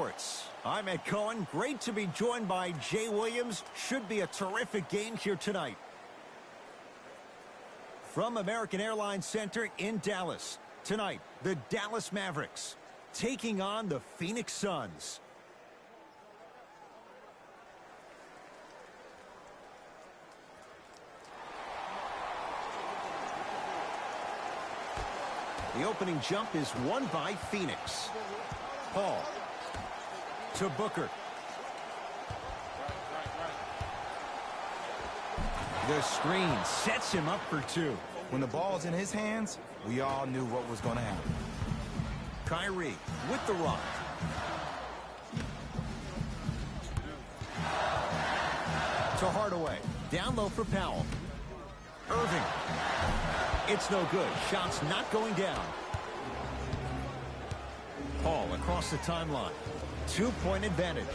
Sports. I'm Ed Cohen. Great to be joined by Jay Williams. Should be a terrific game here tonight. From American Airlines Center in Dallas, tonight, the Dallas Mavericks taking on the Phoenix Suns. The opening jump is won by Phoenix. Paul to Booker. The screen sets him up for two. When the ball's in his hands, we all knew what was going to happen. Kyrie with the rock. To Hardaway. Down low for Powell. Irving. It's no good. Shots not going down. Paul across the timeline. 2-point advantage.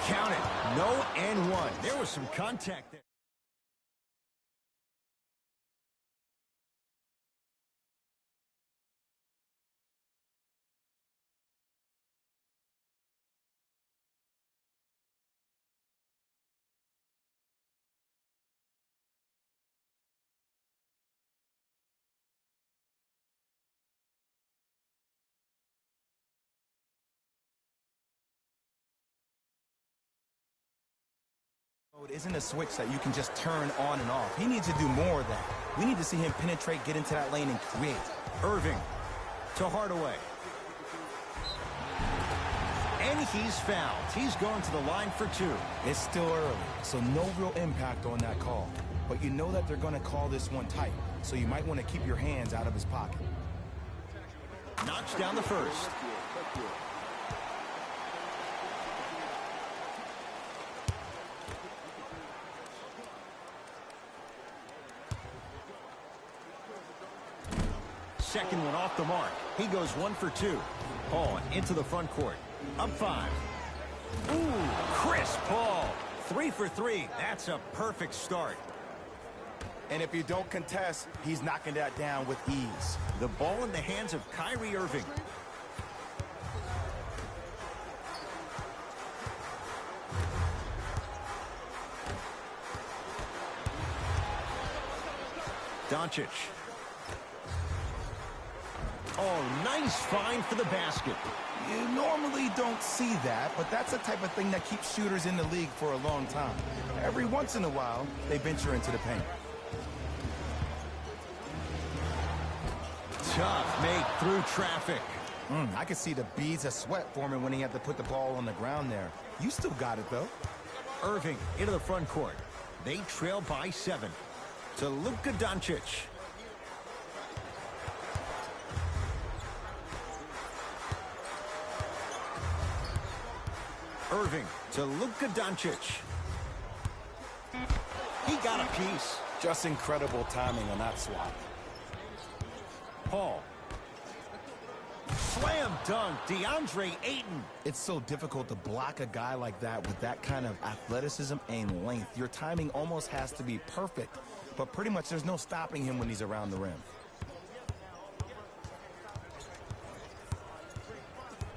Count it. No and one. There was some contact there. It isn't a switch that you can just turn on and off. He needs to do more of that. We need to see him penetrate, get into that lane, and create. Irving to Hardaway. And he's fouled. He's going to the line for two. It's still early, so no real impact on that call. But you know that they're going to call this one tight, so you might want to keep your hands out of his pocket. Knocks down the first. Second one off the mark. He goes 1 for 2. Paul into the front court. Up 5. Ooh, Chris Paul. 3 for 3. That's a perfect start. And if you don't contest, he's knocking that down with ease. The ball in the hands of Kyrie Irving. Doncic. Oh, nice find for the basket. You normally don't see that, but that's the type of thing that keeps shooters in the league for a long time. Every once in a while, they venture into the paint. Tough make through traffic. I could see the beads of sweat forming when he had to put the ball on the ground there. You still got it, though. Irving into the front court. They trail by 7. To Luka Doncic. Irving to Luka Doncic. He got a piece. Just incredible timing on that swap. Paul. Slam dunk, DeAndre Ayton. It's so difficult to block a guy like that with that kind of athleticism and length. Your timing almost has to be perfect, but pretty much there's no stopping him when he's around the rim.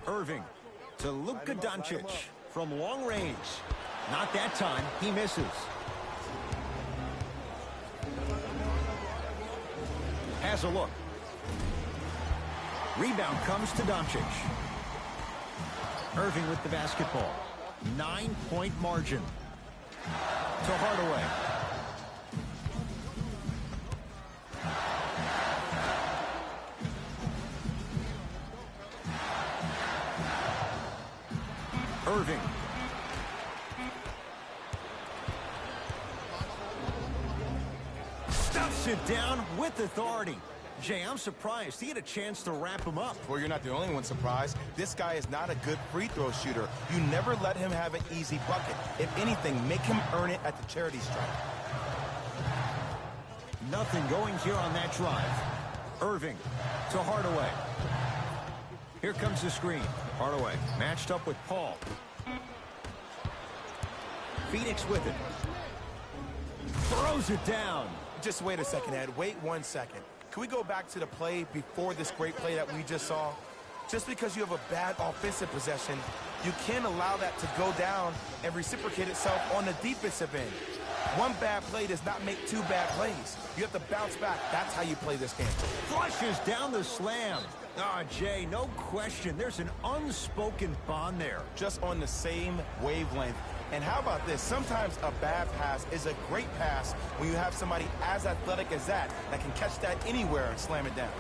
Irving to Luka Doncic from long range. Not that time. He misses. Has a look. Rebound comes to Doncic. Irving with the basketball. 9-point margin. To Hardaway. Irving. Stuffs it down with authority. Jay, I'm surprised. He had a chance to wrap him up. Well, you're not the only one surprised. This guy is not a good free throw shooter. You never let him have an easy bucket. If anything, make him earn it at the charity stripe. Nothing going here on that drive. Irving to Hardaway. Here comes the screen. Hardaway matched up with Paul. Phoenix with it. Throws it down. Just wait a second, Ed. Wait 1 second. Can we go back to the play before this great play that we just saw? Just because you have a bad offensive possession, you can't allow that to go down and reciprocate itself on the defensive end. One bad play does not make two bad plays. You have to bounce back. That's how you play this game. Flushes down the slam. Ah, Jay, no question. There's an unspoken bond there. Just on the same wavelength. And how about this? Sometimes a bad pass is a great pass when you have somebody as athletic as that can catch that anywhere and slam it down.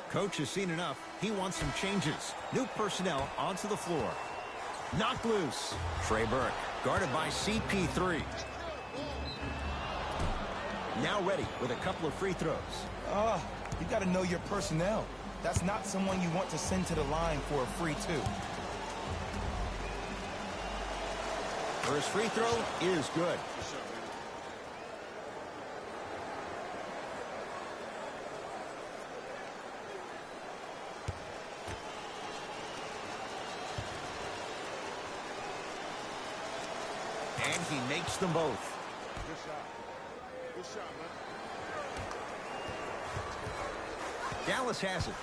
Coach has seen enough. He wants some changes. New personnel onto the floor. Knocked loose. Trey Burke, guarded by CP3. Now ready with a couple of free throws. You got to know your personnel. That's not someone you want to send to the line for a free two. First free throw is good. And he makes them both. Good shot. Good shot, man. Dallas has it.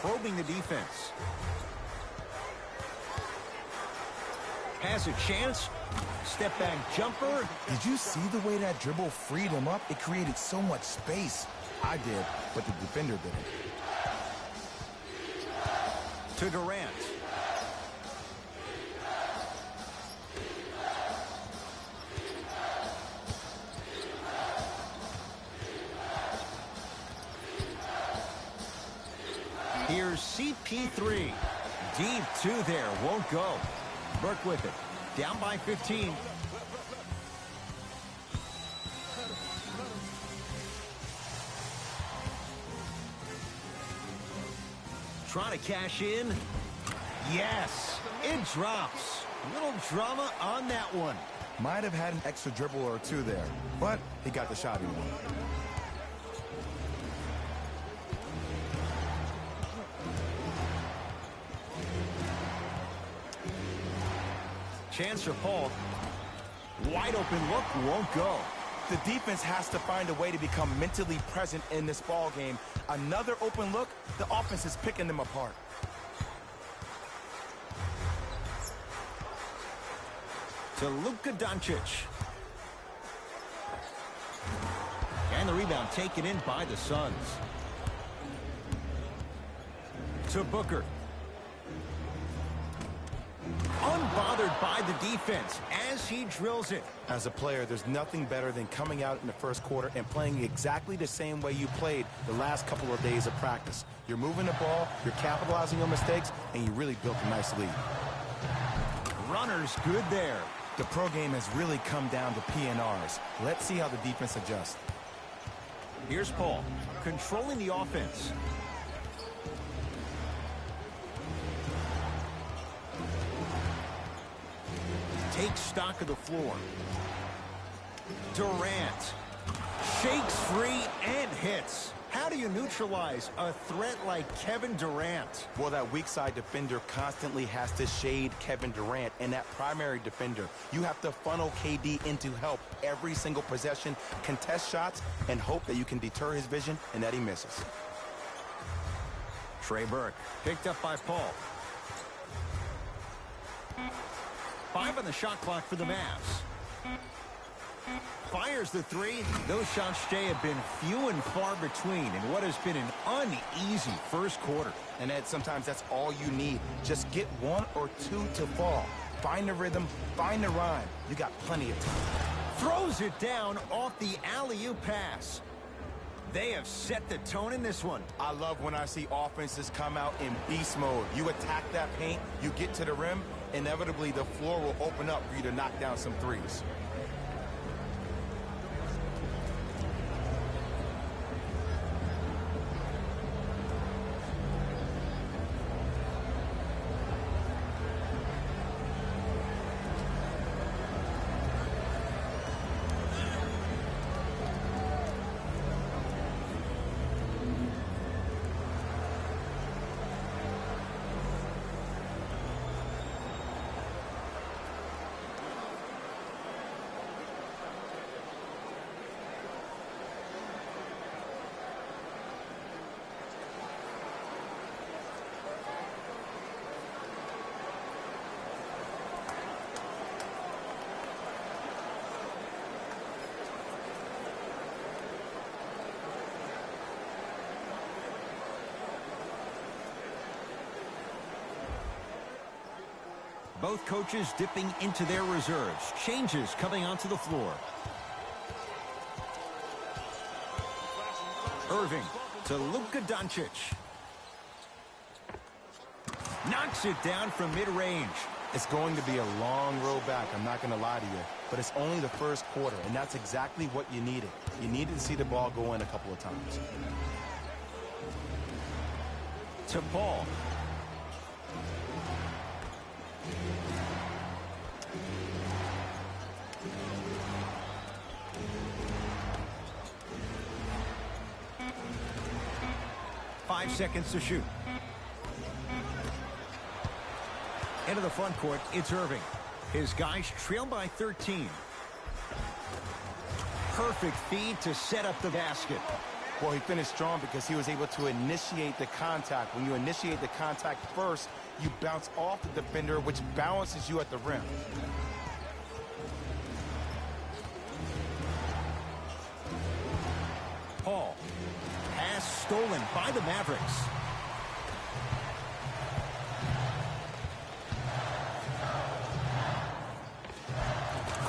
Probing the defense. Has a chance. Step back jumper. Did you see the way that dribble freed him up? It created so much space. I did, but the defender didn't. To Durant. Here's CP3. Deep two there. Won't go. Burke with it. Down by 15. Trying to cash in. Yes, it drops. Little drama on that one. Might have had an extra dribble or two there, but he got the shot he wanted. Chance for Paul. Wide open look, won't go. The defense has to find a way to become mentally present in this ball game. Another open look, the offense is picking them apart. To Luka Doncic. And the rebound taken in by the Suns. To Booker. Unbothered by the defense as he drills it. As a player, there's nothing better than coming out in the first quarter and playing exactly the same way you played the last couple of days of practice. You're moving the ball, you're capitalizing on mistakes, and you really built a nice lead. Runner's good there. The pro game has really come down to PNRs. Let's see how the defense adjusts. Here's Paul, controlling the offense. Takes stock of the floor. Durant shakes free and hits. How do you neutralize a threat like Kevin Durant? Well, that weak side defender constantly has to shade Kevin Durant, and that primary defender, you have to funnel KD into help every single possession, contest shots, and hope that you can deter his vision and that he misses. Trey Burke picked up by Paul. 5 on the shot clock for the Mavs. Fires the three. Those shots, Jay, have been few and far between in what has been an uneasy first quarter. And Ed, sometimes that's all you need. Just get one or two to fall. Find the rhythm, find the rhyme. You got plenty of time. Throws it down off the alley-oop pass. They have set the tone in this one. I love when I see offenses come out in beast mode. You attack that paint, you get to the rim, inevitably the floor will open up for you to knock down some threes. Both coaches dipping into their reserves. Changes coming onto the floor. Irving to Luka Doncic. Knocks it down from mid-range. It's going to be a long road back, I'm not going to lie to you. But it's only the first quarter, and that's exactly what you needed. You needed to see the ball go in a couple of times. To Paul. Five seconds to shoot. Into the front court, it's Irving. His guys trail by 13. Perfect feed to set up the basket. Well, he finished strong because he was able to initiate the contact. When you initiate the contact first, you bounce off the defender, which balances you at the rim. Paul. Pass stolen by the Mavericks.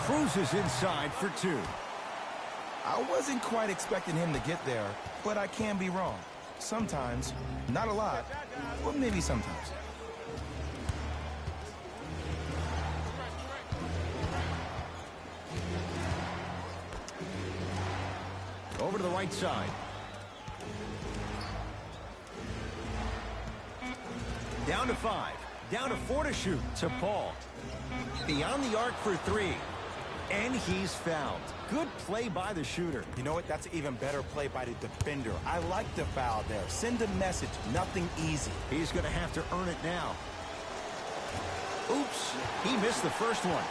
Cruises inside for two. I wasn't quite expecting him to get there, but I can be wrong. Sometimes, not a lot, but maybe sometimes. Over to the right side. Down to 5. Down to 4 to shoot. To Paul. Beyond the arc for 3. And he's fouled. Good play by the shooter. You know what? That's an even better play by the defender. I like the foul there. Send a message. Nothing easy. He's going to have to earn it now. Oops. He missed the first one.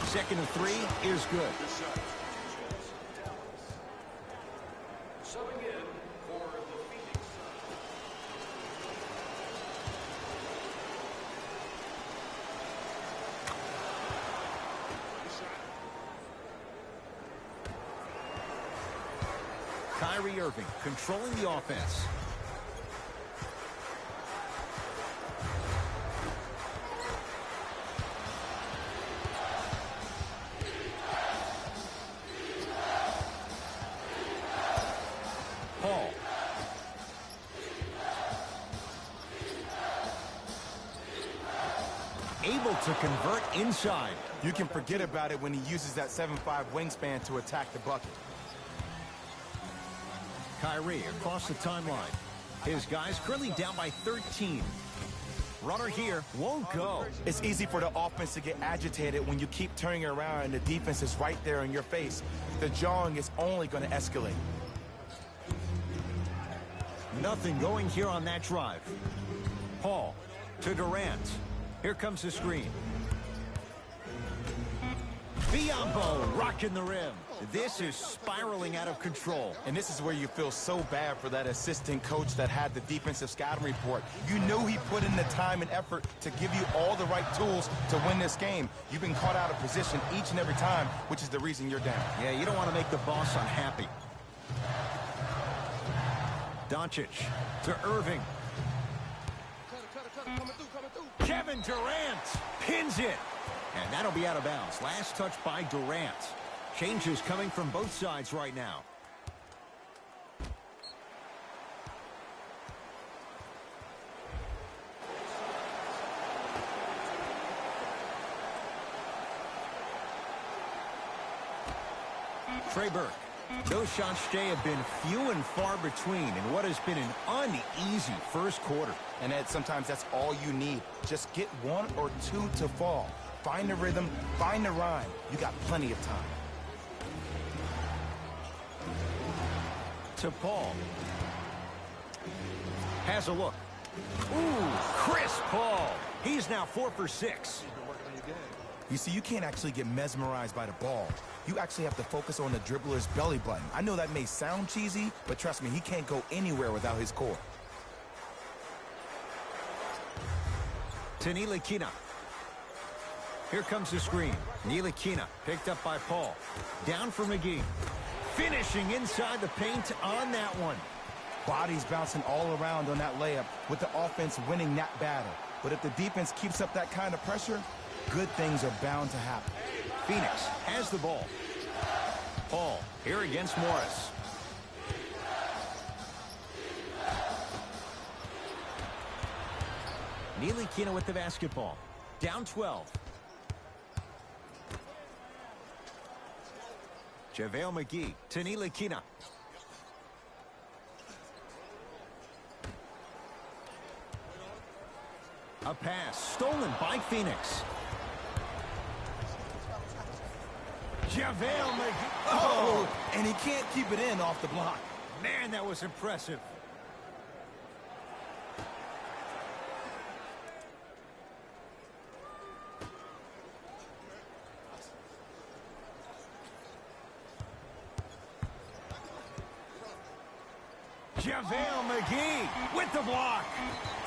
Second and 3 is good. Subbing in for the Phoenix Suns. Kyrie Irving controlling the offense. Paul. Able to convert inside. You can forget about it when he uses that 7'5" wingspan to attack the bucket. Kyrie across the timeline. His guys currently down by 13. Runner here won't go. It's easy for the offense to get agitated when you keep turning around and the defense is right there in your face. The jawing is only going to escalate. Nothing going here on that drive. Paul to Durant. Here comes the screen. Biombo rocking the rim. This is spiraling out of control. And this is where you feel so bad for that assistant coach that had the defensive scouting report. You know he put in the time and effort to give you all the right tools to win this game. You've been caught out of position each and every time, which is the reason you're down. Yeah, you don't want to make the boss unhappy. Doncic to Irving. Kevin Durant pins it. And that'll be out of bounds. Last touch by Durant. Changes coming from both sides right now. Trey Burke. Those shots today have been few and far between in what has been an uneasy first quarter. And Ed, sometimes that's all you need. Just get one or two to fall. Find the rhythm, find the rhyme. You got plenty of time. To Paul. Has a look. Ooh, Chris Paul. He's now 4 for 6. You see, you can't actually get mesmerized by the ball. You actually have to focus on the dribbler's belly button. I know that may sound cheesy, but trust me, he can't go anywhere without his core. To Ntilikina. Here comes the screen. Ntilikina picked up by Paul. Down for McGee. Finishing inside the paint on that one. Bodies bouncing all around on that layup with the offense winning that battle. But if the defense keeps up that kind of pressure, good things are bound to happen. Phoenix has the ball. Paul here against Morris. Ntilikina with the basketball. Down 12. JaVale McGee to Ntilikina. A pass stolen by Phoenix. JaVale McGee. Oh, and he can't keep it in off the block. Man, that was impressive. JaVale McGee with the block.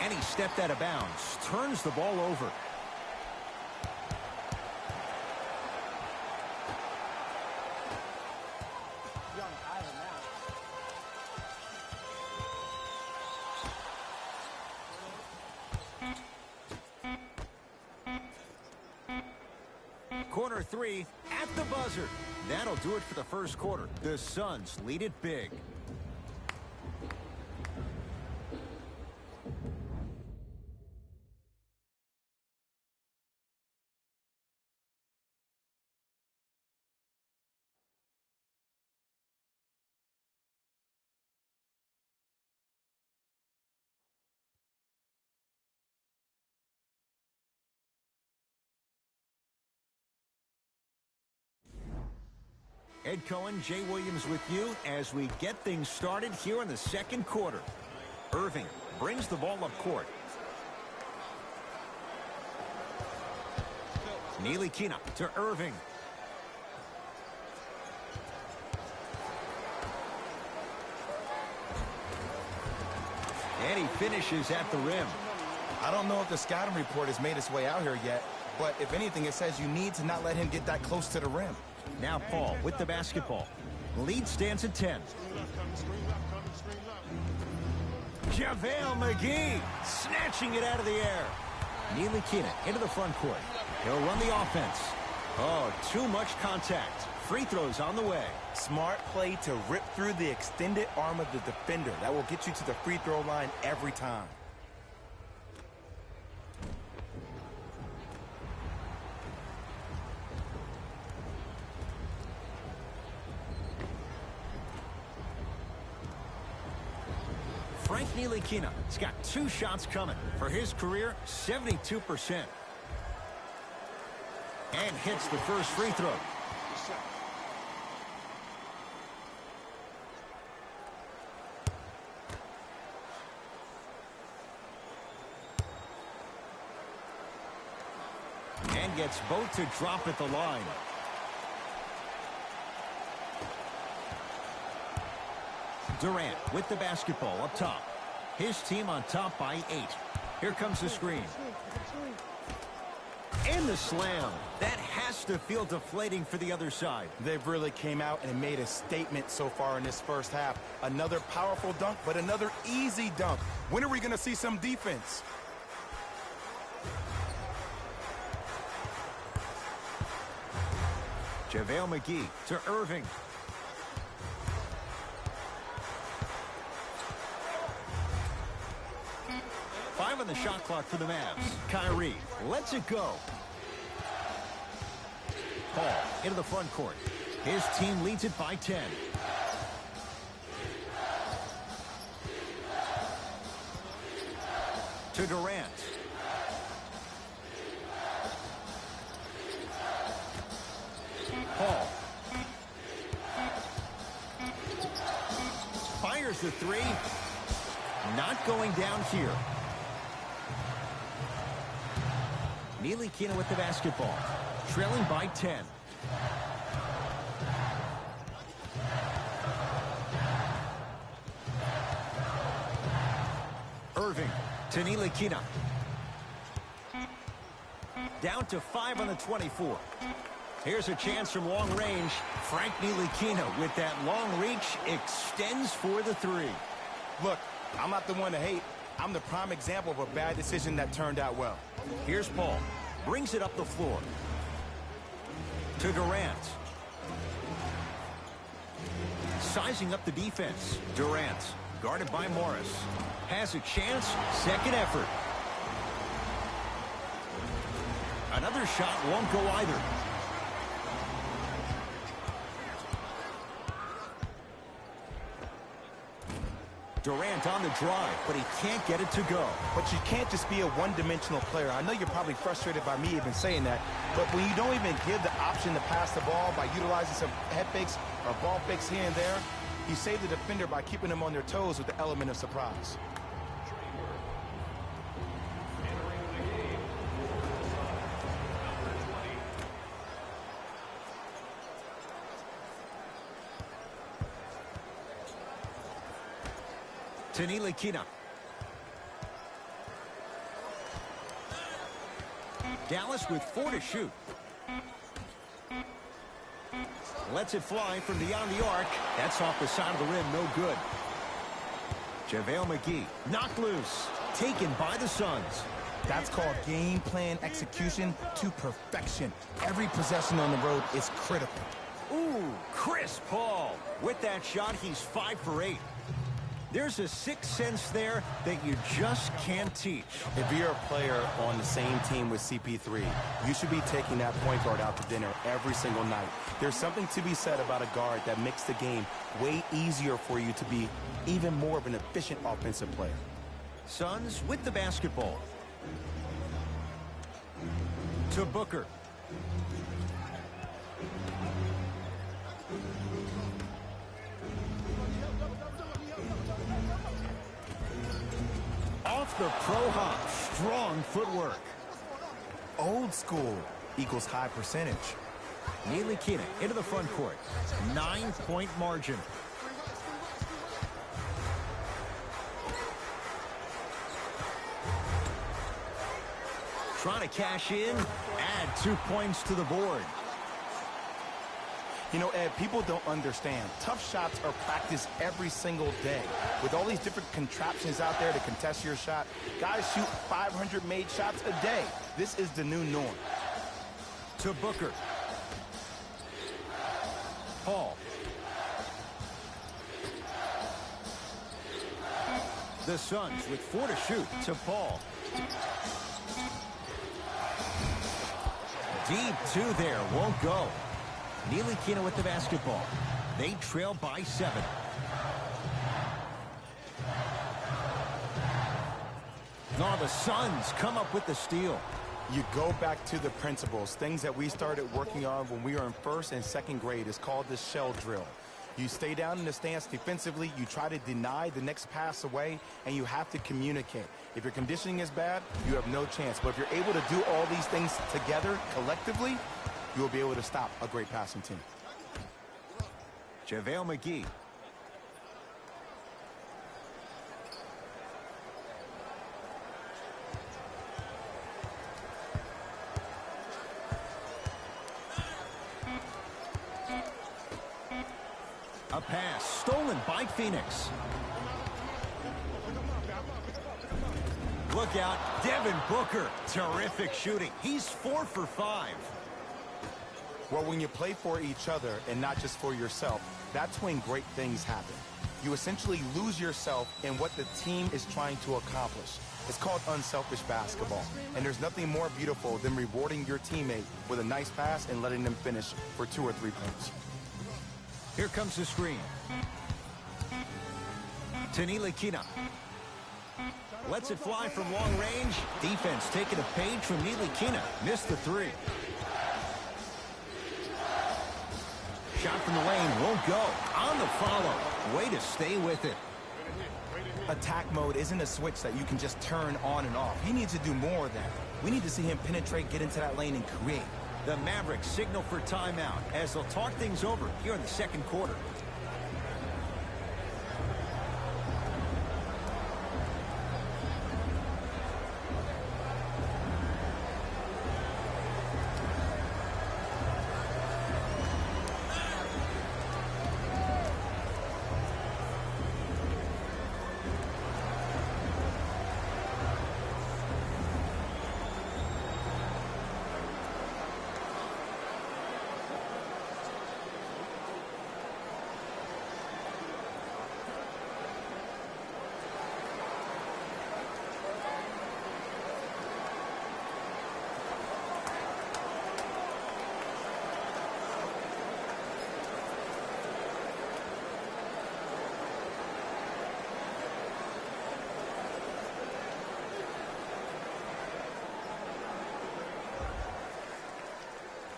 And he stepped out of bounds. Turns the ball over. Corner three at the buzzer. That'll do it for the first quarter. The Suns lead it big. Ed Cohen, Jay Williams with you as we get things started here in the second quarter. Irving brings the ball up court. Ntilikina to Irving. And he finishes at the rim. I don't know if the scouting report has made its way out here yet, but if anything, it says you need to not let him get that close to the rim. Now Paul with the basketball. Lead stands at 10. JaVale McGee snatching it out of the air. Ntilikina into the front court. He'll run the offense. Oh, too much contact. Free throws on the way. Smart play to rip through the extended arm of the defender. That will get you to the free throw line every time. Frank Ntilikina has got 2 shots coming. For his career, 72%. And hits the first free throw. And gets both to drop at the line. Durant with the basketball up top. His team on top by 8. Here comes the screen. And the slam. That has to feel deflating for the other side. They've really came out and made a statement so far in this first half. Another powerful dunk, but another easy dunk. When are we going to see some defense? JaVale McGee to Irving. Five on the shot clock for the Mavs. Kyrie lets it go. Paul into the front court. His team leads it by 10. To Durant. Paul. Fires the three. Not going down here. Ntilikina with the basketball. Trailing by 10. Irving to Ntilikina. Down to 5 on the 24. Here's a chance from long range. Frank Ntilikina with that long reach extends for the three. Look, I'm not the one to hate. I'm the prime example of a bad decision that turned out well. Here's Paul. Brings it up the floor. To Durant. Sizing up the defense. Durant, guarded by Morris. Has a chance. Second effort. Another shot won't go either. Durant on the drive, but he can't get it to go. But you can't just be a one-dimensional player. I know you're probably frustrated by me even saying that, but when you don't even give the option to pass the ball by utilizing some head fakes or ball fakes here and there, you save the defender by keeping them on their toes with the element of surprise. To Ntilikina. Dallas with 4 to shoot. Lets it fly from beyond the arc. That's off the side of the rim, no good. JaVale McGee knocked loose. Taken by the Suns. That's called game plan execution to perfection. Every possession on the road is critical. Ooh, Chris Paul. With that shot, he's 5 for 8. There's a sixth sense there that you just can't teach. If you're a player on the same team with CP3, you should be taking that point guard out to dinner every single night. There's something to be said about a guard that makes the game way easier for you to be even more of an efficient offensive player. Suns with the basketball. To Booker. Off the pro hop. Strong footwork. Old school equals high percentage. Ntilikina into the front court. 9-point margin. Trying to cash in. Add 2 points to the board. You know, Ed, people don't understand. Tough shots are practiced every single day. With all these different contraptions out there to contest your shot, guys shoot 500 made shots a day. This is the new norm. To Booker. Paul. The Suns with 4 to shoot. To Paul. Deep 2 there. Won't go. Ntilikina with the basketball. They trail by 7. No, the Suns come up with the steal. You go back to the principles, things that we started working on when we were in first and second grade. It's called the shell drill. You stay down in the stance defensively, you try to deny the next pass away, and you have to communicate. If your conditioning is bad, you have no chance. But if you're able to do all these things together, collectively, you will be able to stop a great passing team. JaVale McGee. A pass stolen by Phoenix. Look out, Devin Booker. Terrific shooting. He's 4 for 5. Well, when you play for each other and not just for yourself, that's when great things happen. You essentially lose yourself in what the team is trying to accomplish. It's called unselfish basketball. And there's nothing more beautiful than rewarding your teammate with a nice pass and letting them finish for 2 or 3 points. Here comes the screen. Lakina lets it fly from long range. Defense taking a page from Lakina. Missed the 3. Shot from the lane won't go. On the follow. Way to stay with it. Attack mode isn't a switch that you can just turn on and off. He needs to do more of that. We need to see him penetrate, get into that lane, and create. The Mavericks signal for timeout as they'll talk things over here in the second quarter.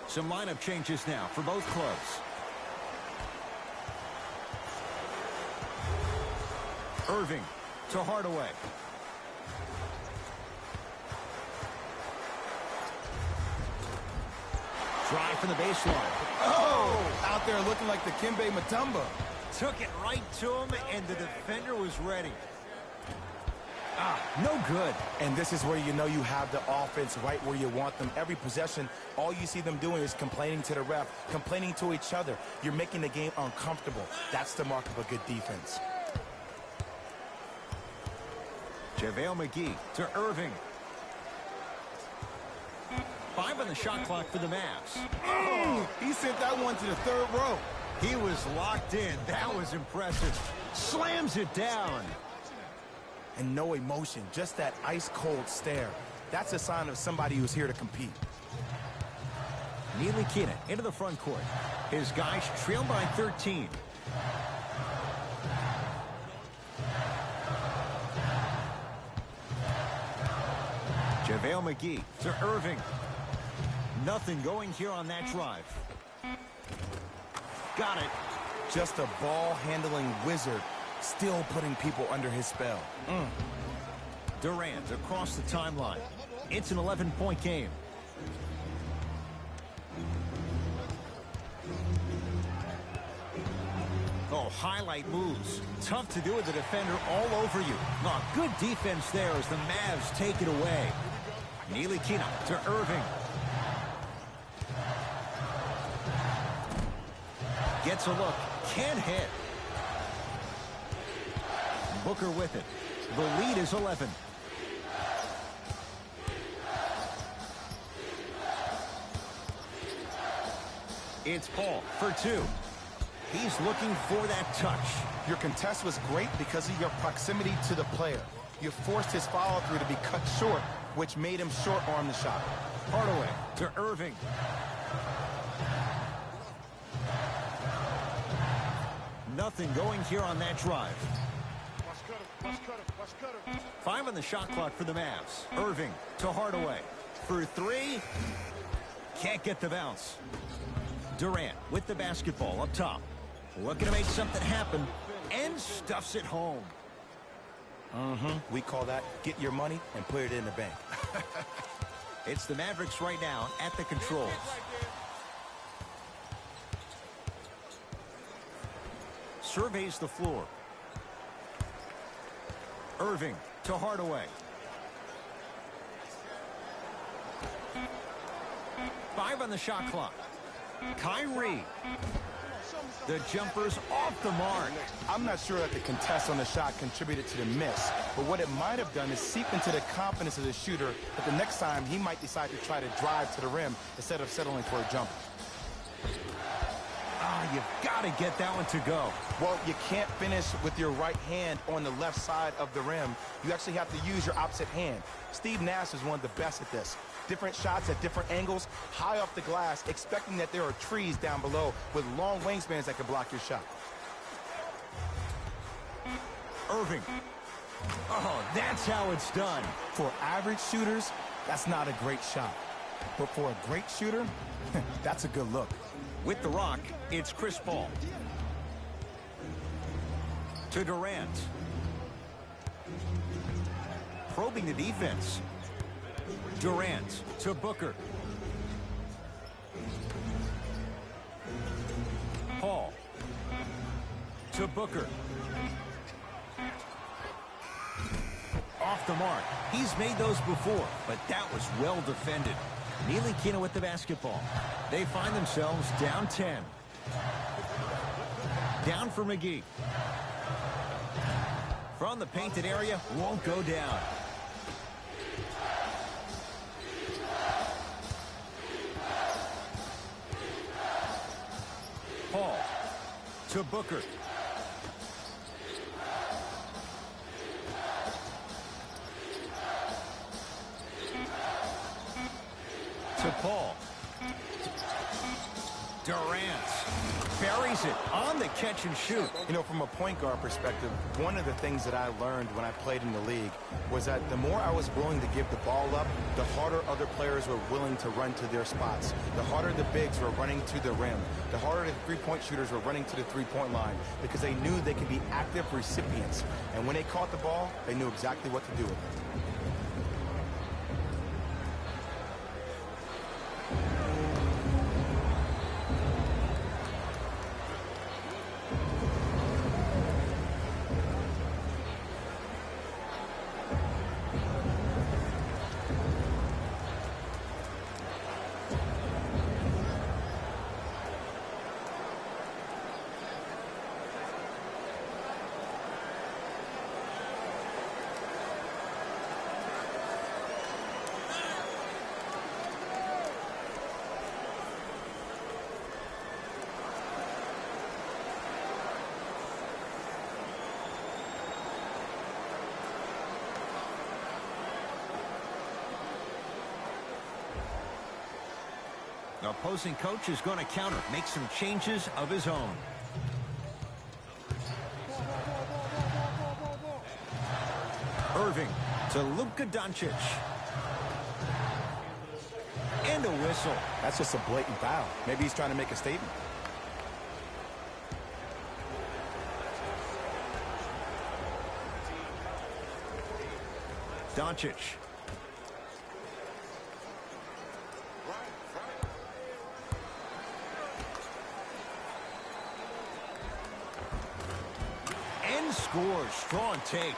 Some lineup changes now for both clubs. Irving to Hardaway. Drive from the baseline. Oh! Out there looking like the Kimbe Mutombo. Took it right to him, and the defender was ready. No good. And this is where you know you have the offense right where you want them. Every possession, all you see them doing is complaining to the ref, complaining to each other. You're making the game uncomfortable. That's the mark of a good defense. JaVale McGee to Irving. 5 on the shot clock for the Mavs. Oh, he sent that one to the 3rd row. He was locked in. That was impressive. Slams it down. And no emotion, just that ice-cold stare. That's a sign of somebody who's here to compete. Lakina into the front court. His guys trail by 13. JaVale McGee to Irving. Nothing going here on that drive. Got it. Just a ball-handling wizard, still putting people under his spell. Durant across the timeline. It's an 11-point game. Oh, highlight moves. Tough to do with the defender all over you. Oh, good defense there as the Mavs take it away. Lakina to Irving. Gets a look. Can't hit. Booker with it. The lead is 11. It's Paul for 2. He's looking for that touch. Your contest was great because of your proximity to the player. You forced his follow-through to be cut short, which made him short-arm the shot. Hardaway to Irving. Nothing going here on that drive. 5 on the shot clock for the Mavs. Irving to Hardaway. For 3. Can't get the bounce. Durant with the basketball up top. Looking to make something happen. And stuffs it home. We call that get your money and put it in the bank. It's the Mavericks right now at the controls. Surveys the floor. Irving to Hardaway. 5 on the shot clock. Kyrie. The jumper's off the mark. I'm not sure that the contest on the shot contributed to the miss, but what it might have done is seep into the confidence of the shooter that the next time he might decide to try to drive to the rim instead of settling for a jumper. Ah, you've got to get that one to go. Well, you can't finish with your right hand on the left side of the rim. You actually have to use your opposite hand. Steve Nash is one of the best at this. Different shots at different angles, high off the glass, expecting that there are trees down below with long wingspans that can block your shot. Irving. Oh, that's how it's done. For average shooters, that's not a great shot. But for a great shooter, that's a good look. With the rock, it's Chris Paul. To Durant. Probing the defense. Durant to Booker. Paul. To Booker. Off the mark. He's made those before, but that was well defended. Ntilikina with the basketball. They find themselves down 10. Down for McGee. From the painted area, won't go down. Paul to Booker. To Paul. Durant buries it on the catch and shoot. You know, from a point guard perspective, one of the things that I learned when I played in the league was that the more I was willing to give the ball up, the harder other players were willing to run to their spots. The harder the bigs were running to the rim. The harder the three-point shooters were running to the three-point line because they knew they could be active recipients. And when they caught the ball, they knew exactly what to do with it. The opposing coach is going to counter, make some changes of his own. Irving to Luka Doncic. And a whistle. That's just a blatant foul. Maybe he's trying to make a statement. Doncic. And scores. Strong take.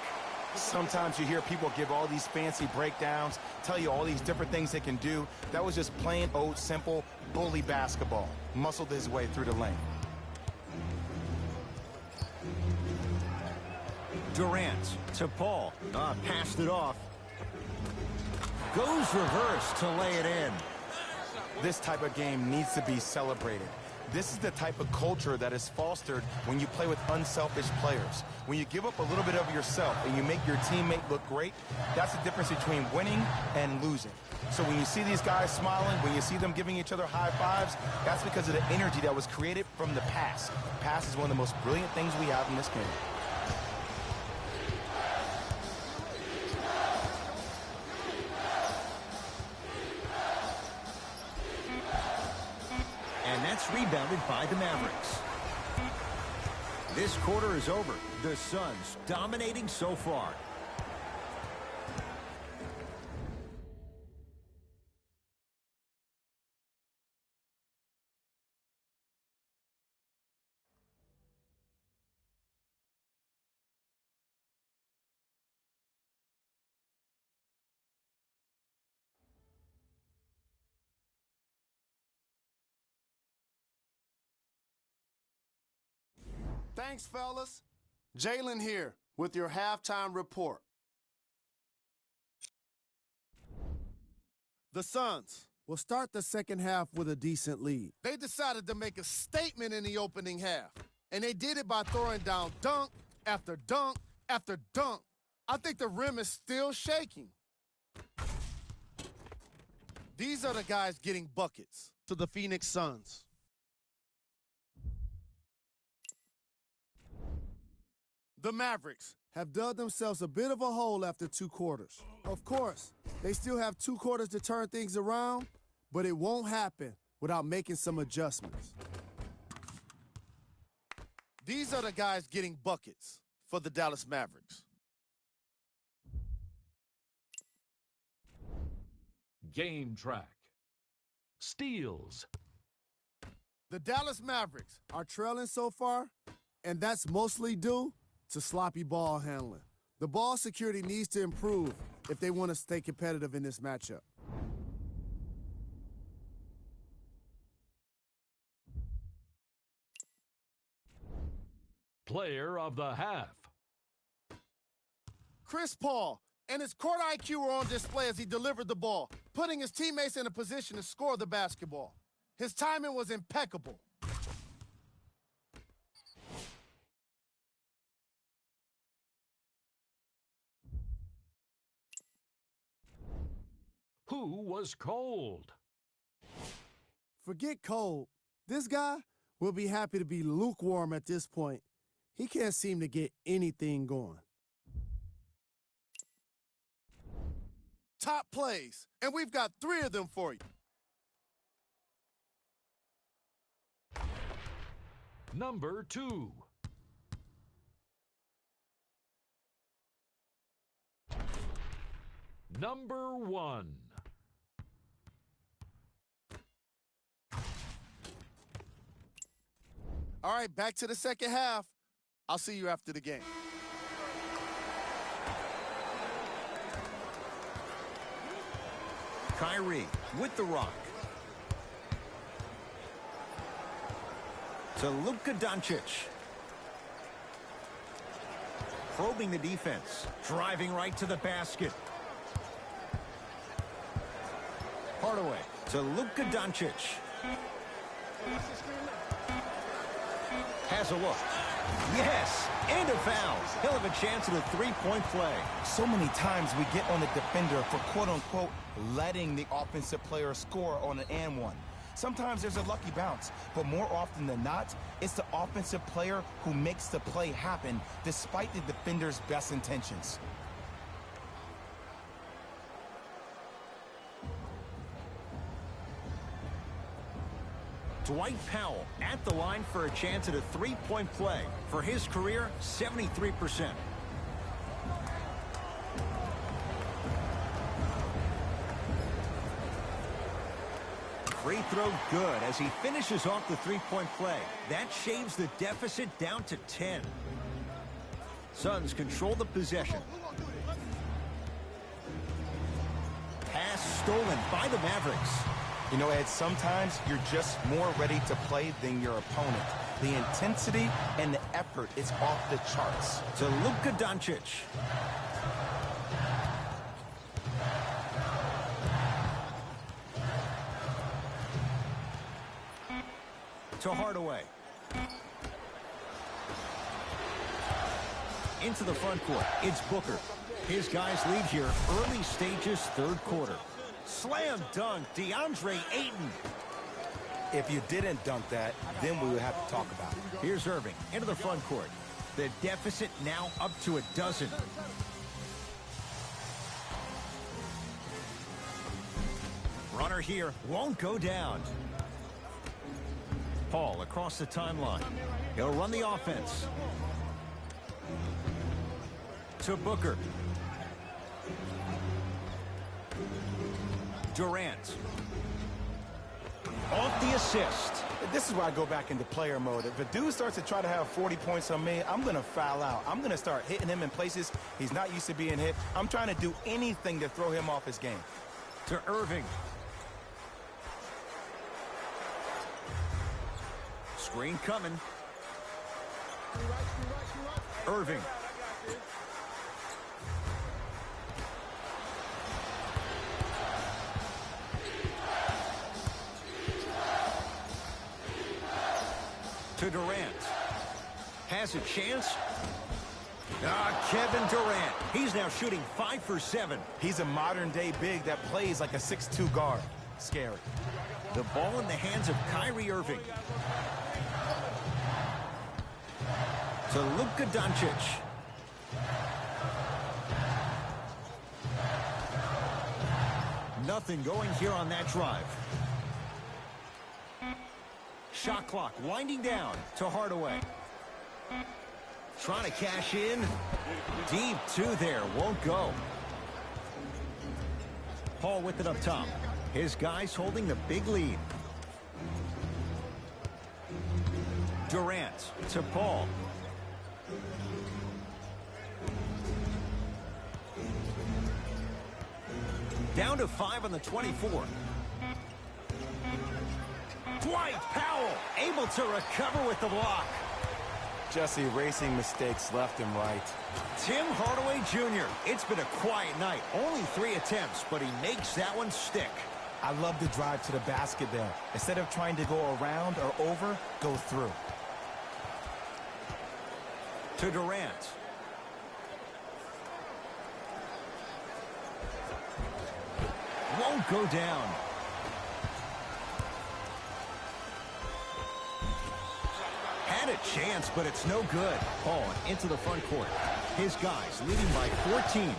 Sometimes you hear people give all these fancy breakdowns, tell you all these different things they can do. That was just plain old simple bully basketball. Muscled his way through the lane. Durant to Paul. Passed it off. Goes reverse to lay it in. This type of game needs to be celebrated. This is the type of culture that is fostered when you play with unselfish players. When you give up a little bit of yourself and you make your teammate look great, that's the difference between winning and losing. So when you see these guys smiling, when you see them giving each other high fives, that's because of the energy that was created from the pass. Pass is one of the most brilliant things we have in this game. And that's rebounded by the Mavericks. This quarter is over. The Suns dominating so far. Thanks, fellas. Jalen here with your halftime report. The Suns will start the second half with a decent lead. They decided to make a statement in the opening half, and they did it by throwing down dunk after dunk after dunk. I think the rim is still shaking. These are the guys getting buckets to the Phoenix Suns. The Mavericks have dug themselves a bit of a hole after 2 quarters. Of course, they still have 2 quarters to turn things around, but it won't happen without making some adjustments. These are the guys getting buckets for the Dallas Mavericks. Game track. Steals. The Dallas Mavericks are trailing so far, and that's mostly due to sloppy ball handling. The ball security needs to improve if they want to stay competitive in this matchup. Player of the half. Chris Paul and his court IQ were on display as he delivered the ball, putting his teammates in a position to score the basketball. His timing was impeccable. Who was cold? Forget cold. This guy will be happy to be lukewarm at this point. He can't seem to get anything going. Top plays, and we've got 3 of them for you. Number 2. Number 1. All right, back to the second half. I'll see you after the game. Kyrie with the rock. To Luka Doncic. Probing the defense. Driving right to the basket. Hardaway to Luka Doncic. Has a look. Yes, and a foul. He'll have a chance at a 3-point play. So many times we get on the defender for quote-unquote letting the offensive player score on an and one. Sometimes there's a lucky bounce, but more often than not, it's the offensive player who makes the play happen despite the defender's best intentions. Dwight Powell at the line for a chance at a 3-point play. For his career, 73%. Free throw good as he finishes off the 3-point play. That shaves the deficit down to 10. Suns control the possession. Pass stolen by the Mavericks. You know, Ed, sometimes you're just more ready to play than your opponent. The intensity and the effort is off the charts. To Luka Doncic. To Hardaway. Into the front court. It's Booker. His guys lead here early stages, 3rd quarter. Slam dunk, DeAndre Ayton. If you didn't dunk that, then we would have to talk about it. Here's Irving into the front court. The deficit now up to 12. Runner here won't go down. Paul across the timeline. He'll run the offense. To Booker. Durant. Off the assist. This is where I go back into player mode. If a dude starts to try to have 40 points on me, I'm going to foul out. I'm going to start hitting him in places he's not used to being hit. I'm trying to do anything to throw him off his game. To Irving. Screen coming. Irving. To Durant. Has a chance. Kevin Durant. He's now shooting 5 for 7. He's a modern-day big that plays like a 6'2 guard. Scary. The ball in the hands of Kyrie Irving. To Luka Doncic. Nothing going here on that drive. Shot clock winding down to Hardaway. Trying to cash in. Deep two there. Won't go. Paul with it up top. His guys holding the big lead. Durant to Paul. Down to 5 on the 24. Dwight Powell able to recover with the block. Just erasing mistakes left and right. Tim Hardaway Jr. It's been a quiet night. Only 3 attempts, but he makes that one stick. I love the drive to the basket there. Instead of trying to go around or over, go through. To Durant. Won't go down. Had a chance, but it's no good. Paul into the front court. His guys leading by 14.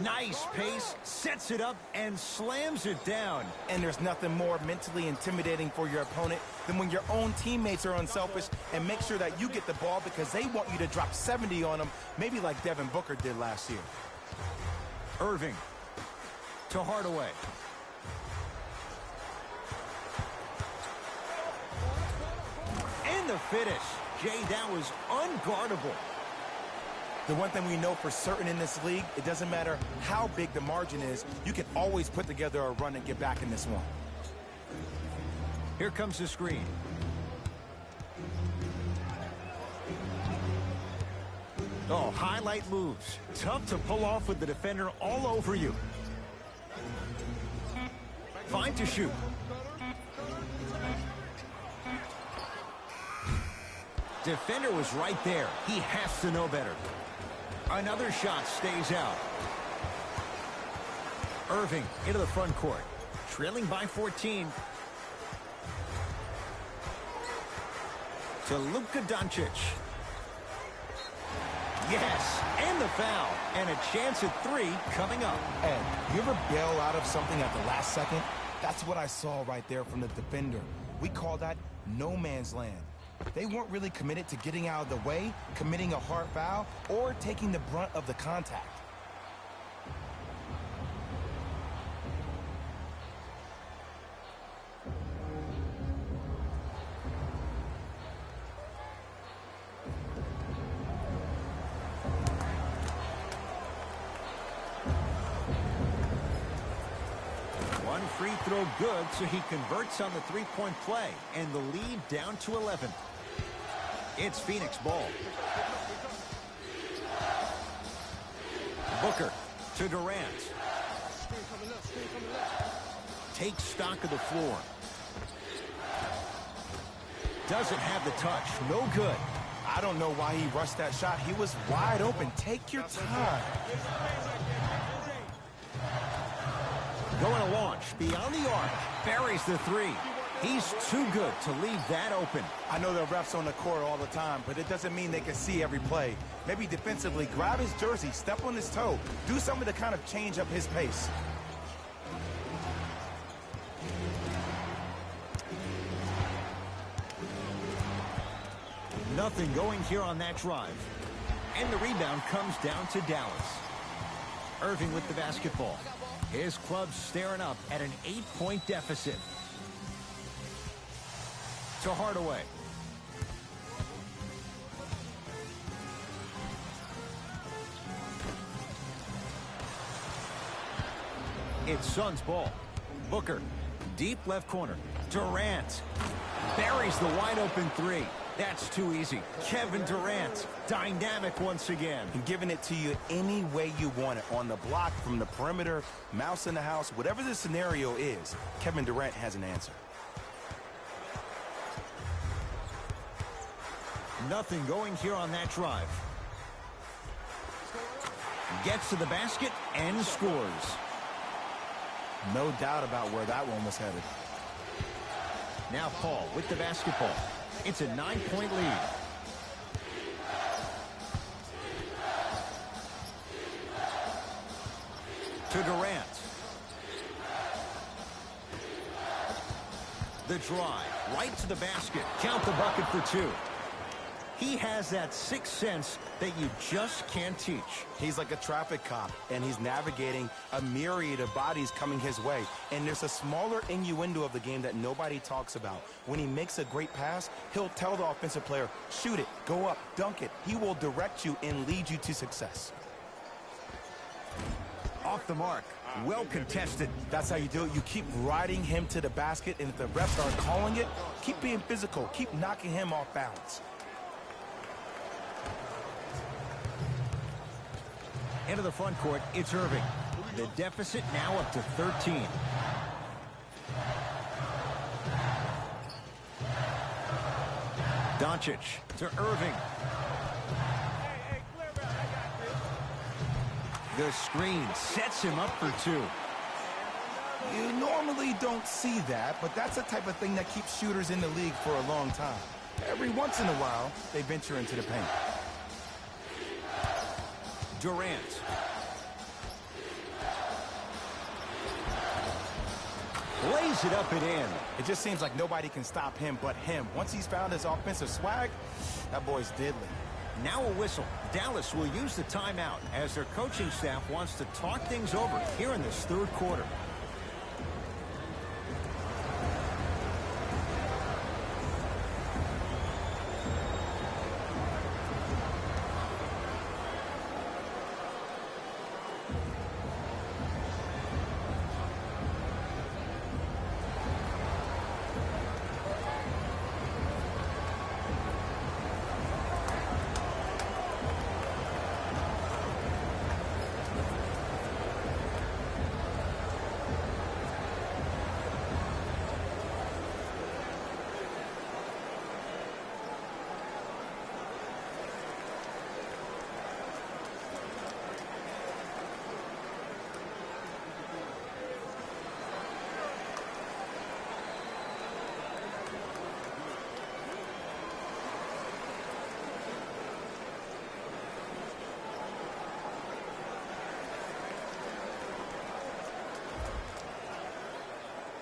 Nice pace, sets it up, and slams it down. And there's nothing more mentally intimidating for your opponent than when your own teammates are unselfish and make sure that you get the ball because they want you to drop 70 on them, maybe like Devin Booker did last year. Irving to Hardaway. And the finish. Jay, that was unguardable. The one thing we know for certain in this league, it doesn't matter how big the margin is, you can always put together a run and get back in this one. Here comes the screen. Oh, highlight moves. Tough to pull off with the defender all over you. 5 to shoot. Defender was right there. He has to know better. Another shot stays out. Irving into the front court. Trailing by 14. To Luka Doncic. Yes, and the foul. And a chance at 3 coming up. Ed, you ever bail out of something at the last second? That's what I saw right there from the defender. We call that no man's land. They weren't really committed to getting out of the way, committing a hard foul, or taking the brunt of the contact. One free throw good, so he converts on the three-point play, and the lead down to 11. It's Phoenix ball. Booker to Durant. Takes stock of the floor. Doesn't have the touch. No good. I don't know why he rushed that shot. He was wide open. Take your time. Going to launch beyond the arc. Buries the 3. He's too good to leave that open. I know the refs on the court all the time, but it doesn't mean they can see every play. Maybe defensively, grab his jersey, step on his toe, do something to kind of change up his pace. Nothing going here on that drive. And the rebound comes down to Dallas. Irving with the basketball. His club's staring up at an 8-point deficit. To Hardaway. It's Suns ball. Booker. Deep left corner. Durant. Buries the wide open 3. That's too easy. Kevin Durant, dynamic once again. And giving it to you any way you want it. On the block, from the perimeter, mouse in the house, whatever the scenario is, Kevin Durant has an answer. Nothing going here on that drive. Gets to the basket and scores. No doubt about where that one was headed. Now Paul with the basketball. It's a 9-point lead. To Durant. The drive, right to the basket. Count the bucket for two. He has that sixth sense that you just can't teach. He's like a traffic cop, and he's navigating a myriad of bodies coming his way. And there's a smaller innuendo of the game that nobody talks about. When he makes a great pass, he'll tell the offensive player, shoot it, go up, dunk it. He will direct you and lead you to success. Off the mark. Well contested. That's how you do it. You keep riding him to the basket, and if the refs aren't calling it, keep being physical. Keep knocking him off balance. Into the front court, it's Irving. The deficit now up to 13. Doncic to Irving. The screen sets him up for two. You normally don't see that, but that's the type of thing that keeps shooters in the league for a long time. Every once in a while, they venture into the paint. Durant. Lays it up and in. It just seems like nobody can stop him but him. Once he's found his offensive swag, that boy's deadly. Now a whistle. Dallas will use the timeout as their coaching staff wants to talk things over here in this third quarter.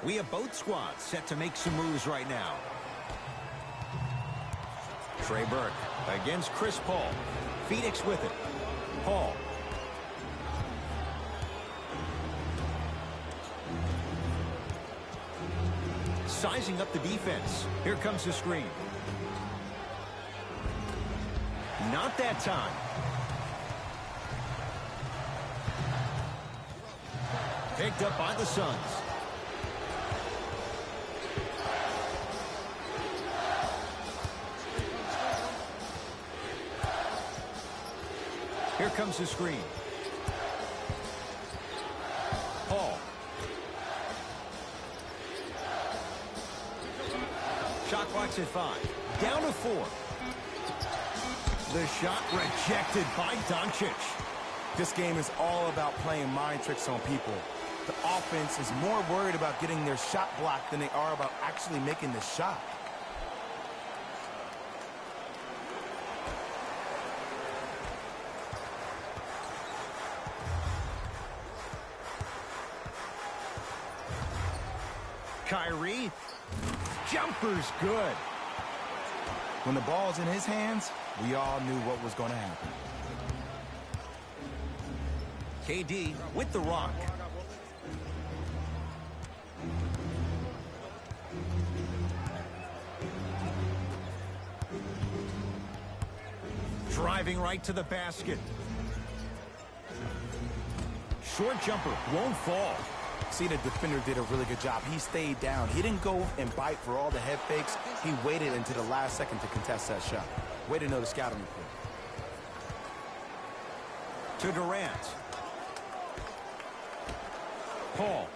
We have both squads set to make some moves right now. Trey Burke against Chris Paul. Phoenix with it. Paul. Sizing up the defense. Here comes the screen. Not that time. Picked up by the Suns. Here comes the screen. Paul. Shot clock's at 5. Down to 4. The shot rejected by Doncic. This game is all about playing mind tricks on people. The offense is more worried about getting their shot blocked than they are about actually making the shot. Kyrie, jumper's good. When the ball's in his hands, we all knew what was going to happen. KD with the rock. Driving right to the basket. Short jumper won't fall. See, the defender did a really good job. He stayed down. He didn't go and bite for all the head fakes. He waited until the last second to contest that shot. Way to know the scouting report. To Durant. Paul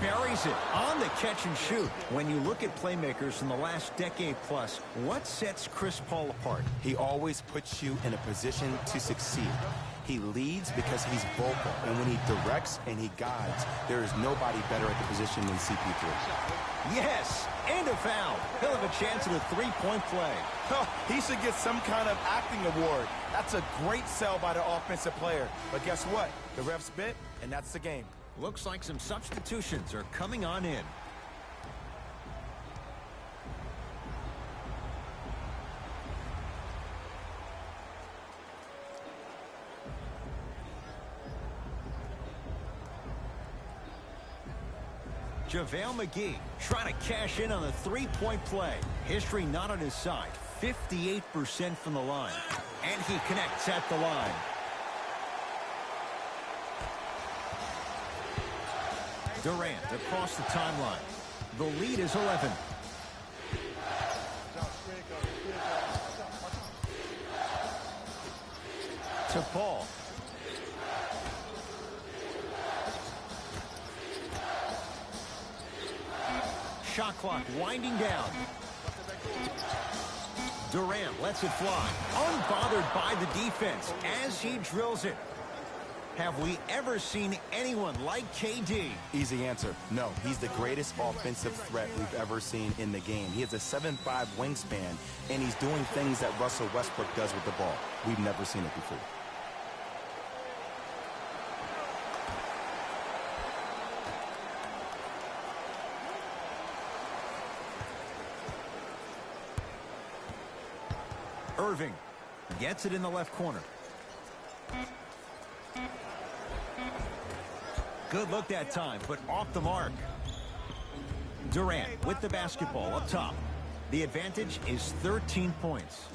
buries it on the catch and shoot. When you look at playmakers in the last decade plus, what sets Chris Paul apart? He always puts you in a position to succeed. He leads because he's vocal, and when he directs and he guides, there is nobody better at the position than CP3. Yes, and a foul. He'll have a chance at a three-point play. He should get some kind of acting award. That's a great sell by the offensive player. But guess what? The refs bit, and that's the game. Looks like some substitutions are coming on in. JaVale McGee trying to cash in on a three-point play. History not on his side. 58% from the line. And he connects at the line. Durant across the timeline. The lead is 11. To Paul. Shot clock winding down. Durant lets it fly. Unbothered by the defense as he drills it. Have we ever seen anyone like KD? Easy answer. No, he's the greatest offensive threat we've ever seen in the game. He has a 7'5" wingspan, and he's doing things that Russell Westbrook does with the ball. We've never seen it before. Irving gets it in the left corner. Good look that time, but off the mark. Durant with the basketball up top. The advantage is 13 points.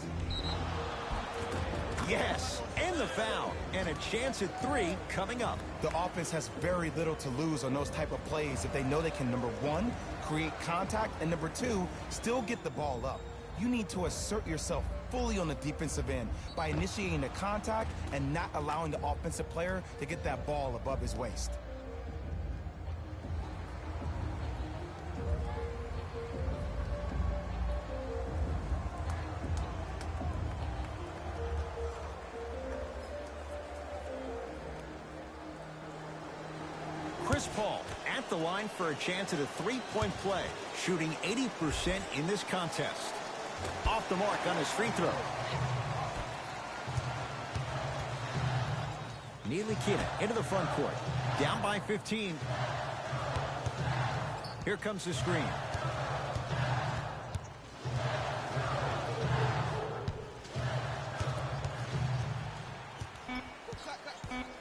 Yes, and the foul, and a chance at three coming up. The offense has very little to lose on those type of plays if they know they can, number one, create contact, and number two, still get the ball up. You need to assert yourself fully on the defensive end by initiating the contact and not allowing the offensive player to get that ball above his waist. Chris Paul at the line for a chance at a three-point play, shooting 80% in this contest. Off the mark on his free throw. Ntilikina into the front court. Down by 15. Here comes the screen.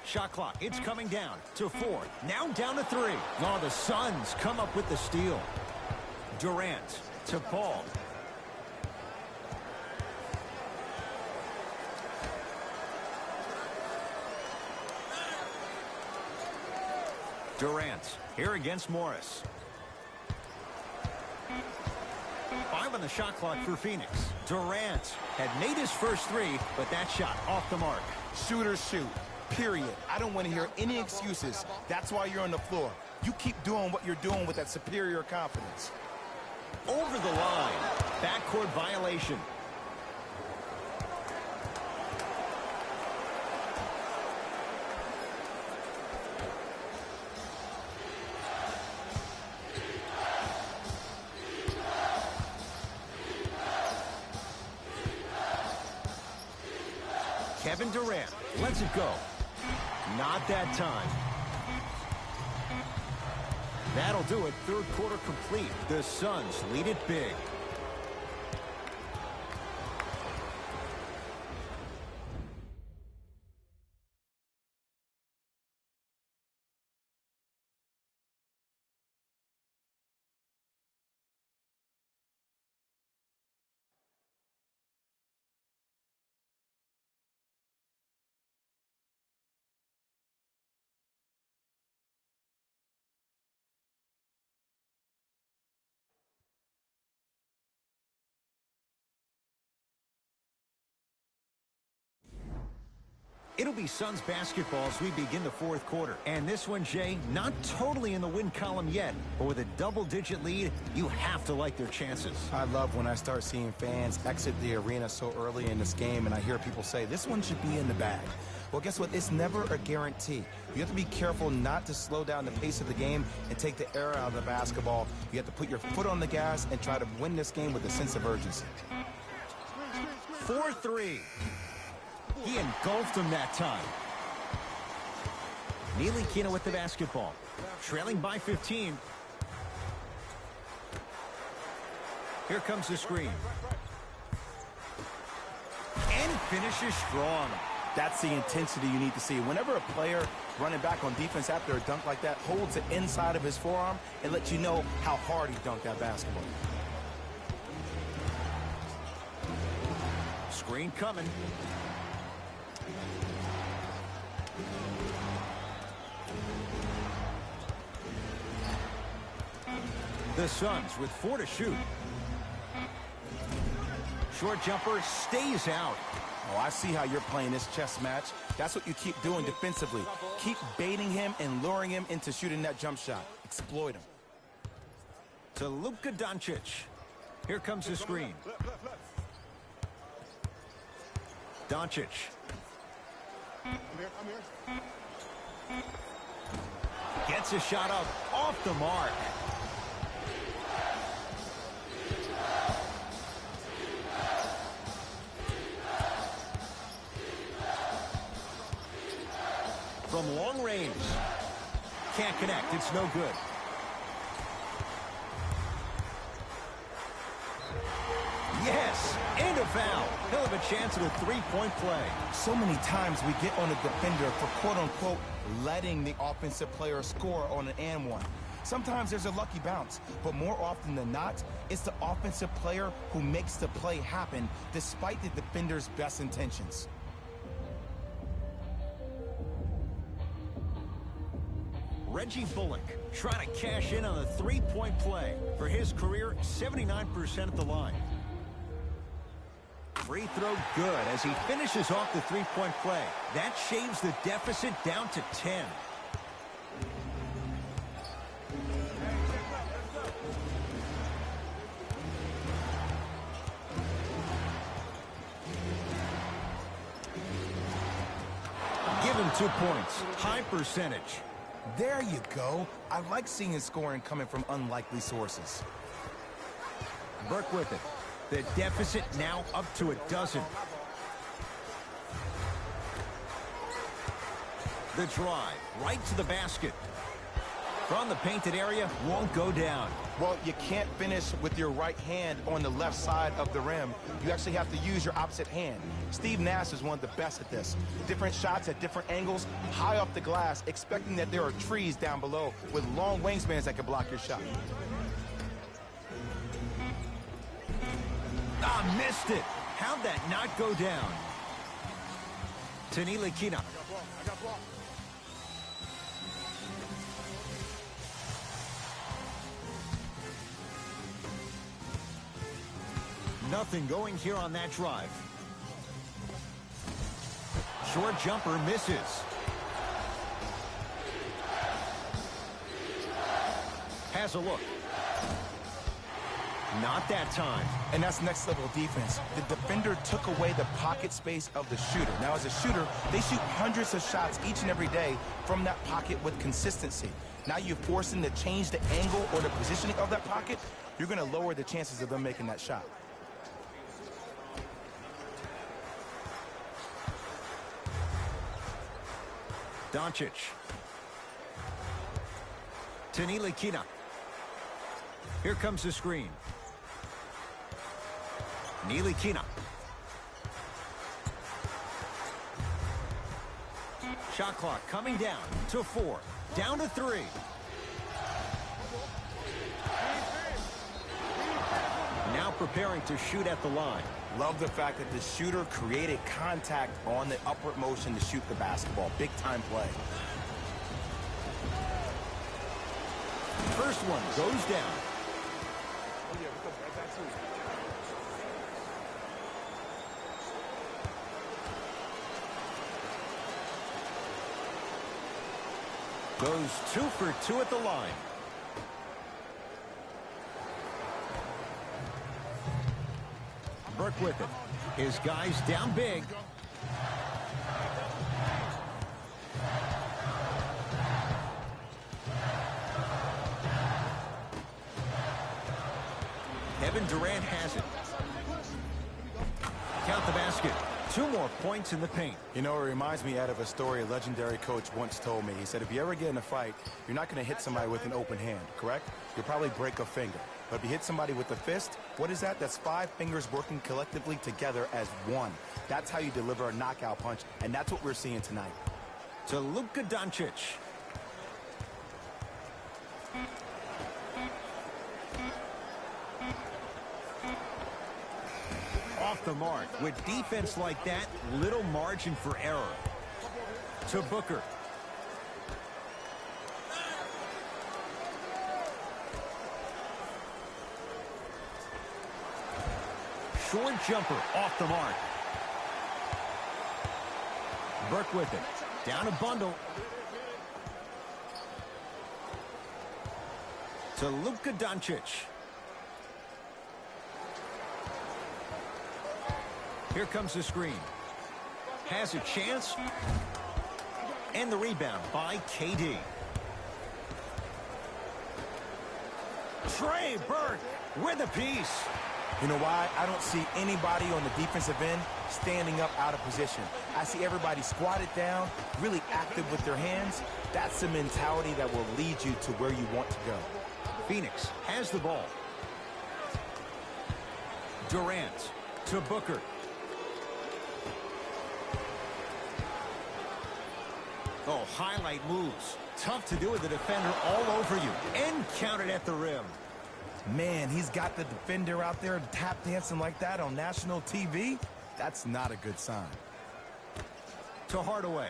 Shot clock, it's coming down to 4. Now down to 3. Oh, the Suns come up with the steal. Durant to Paul. Durant here against Morris. 5 on the shot clock for Phoenix. Durant had made his first 3, but that shot off the mark. Shooters shoot. Period. I don't want to hear any excuses. That's why you're on the floor. You keep doing what you're doing with that superior confidence. Over the line. Backcourt violation. Kevin Durant lets it go. Not that time. That'll do it. Third quarter complete. The Suns lead it big. It'll be Suns basketball as we begin the fourth quarter. And this one, Jay, not totally in the win column yet, but with a double-digit lead, you have to like their chances. I love when I start seeing fans exit the arena so early in this game, and I hear people say, this one should be in the bag. Well, guess what? It's never a guarantee. You have to be careful not to slow down the pace of the game and take the air out of the basketball. You have to put your foot on the gas and try to win this game with a sense of urgency. 4-3. He engulfed him that time. Ntilikina with the basketball. Trailing by 15. Here comes the screen. And finishes strong. That's the intensity you need to see. Whenever a player running back on defense after a dunk like that holds it inside of his forearm, it lets you know how hard he dunked that basketball. Screen coming. The Suns with 4 to shoot. Short jumper stays out. Oh, I see how you're playing this chess match. That's what you keep doing defensively. Keep baiting him and luring him into shooting that jump shot. Exploit him. To Luka Doncic. Here comes the screen. Doncic. Gets a shot up off the mark. From long range. Can't connect. It's no good. Yes, and a foul. He'll have a chance at a three-point play. So many times we get on a defender for quote-unquote letting the offensive player score on an and one. Sometimes there's a lucky bounce, but more often than not, it's the offensive player who makes the play happen despite the defender's best intentions. Reggie Bullock trying to cash in on a three-point play. For his career, 79% at the line. Free throw good as he finishes off the three-point play. That shaves the deficit down to 10. Give him 2 points. High percentage. There you go. I like seeing scoring coming from unlikely sources. Burke with it. The deficit now up to a dozen. The drive right to the basket. From the painted area, won't go down. Well, you can't finish with your right hand on the left side of the rim. You actually have to use your opposite hand. Steve Nash is one of the best at this. Different shots at different angles, high off the glass, expecting that there are trees down below with long wingspans that can block your shot. Ah, missed it. How'd that not go down? Ntilikina. Nothing going here on that drive. Short jumper misses. Has a look. Not that time. And that's next level defense. The defender took away the pocket space of the shooter. Now, as a shooter, they shoot hundreds of shots each and every day from that pocket with consistency. Now you force them to change the angle or the positioning of that pocket, you're going to lower the chances of them making that shot. Doncic. Ntilikina. Here comes the screen. Ntilikina. Shot clock coming down to 4. Down to 3. Now preparing to shoot at the line. Love the fact that the shooter created contact on the upward motion to shoot the basketball. Big time play. First one goes down. Goes 2 for 2 at the line. Burke with it. His guys down big. Kevin Durant has it. Count the basket. 2 more points in the paint. You know, it reminds me out of a story a legendary coach once told me. He said, if you ever get in a fight, you're not going to hit somebody with an open hand, correct? You'll probably break a finger. But if you hit somebody with a fist, what is that? That's 5 fingers working collectively together as one. That's how you deliver a knockout punch, and that's what we're seeing tonight. To Luka Doncic. Off the mark. With defense like that, little margin for error. To Booker. Short jumper off the mark. Burke with it. Down a bundle. To Luka Doncic. Here comes the screen. Has a chance. And the rebound by KD. Trey Burke with a piece. You know why? I don't see anybody on the defensive end standing up out of position. I see everybody squatted down, really active with their hands. That's the mentality that will lead you to where you want to go. Phoenix has the ball. Durant to Booker. Oh, highlight moves. Tough to do with the defender all over you. And counted at the rim. Man, he's got the defender out there tap dancing like that on national TV. That's not a good sign. To Hardaway.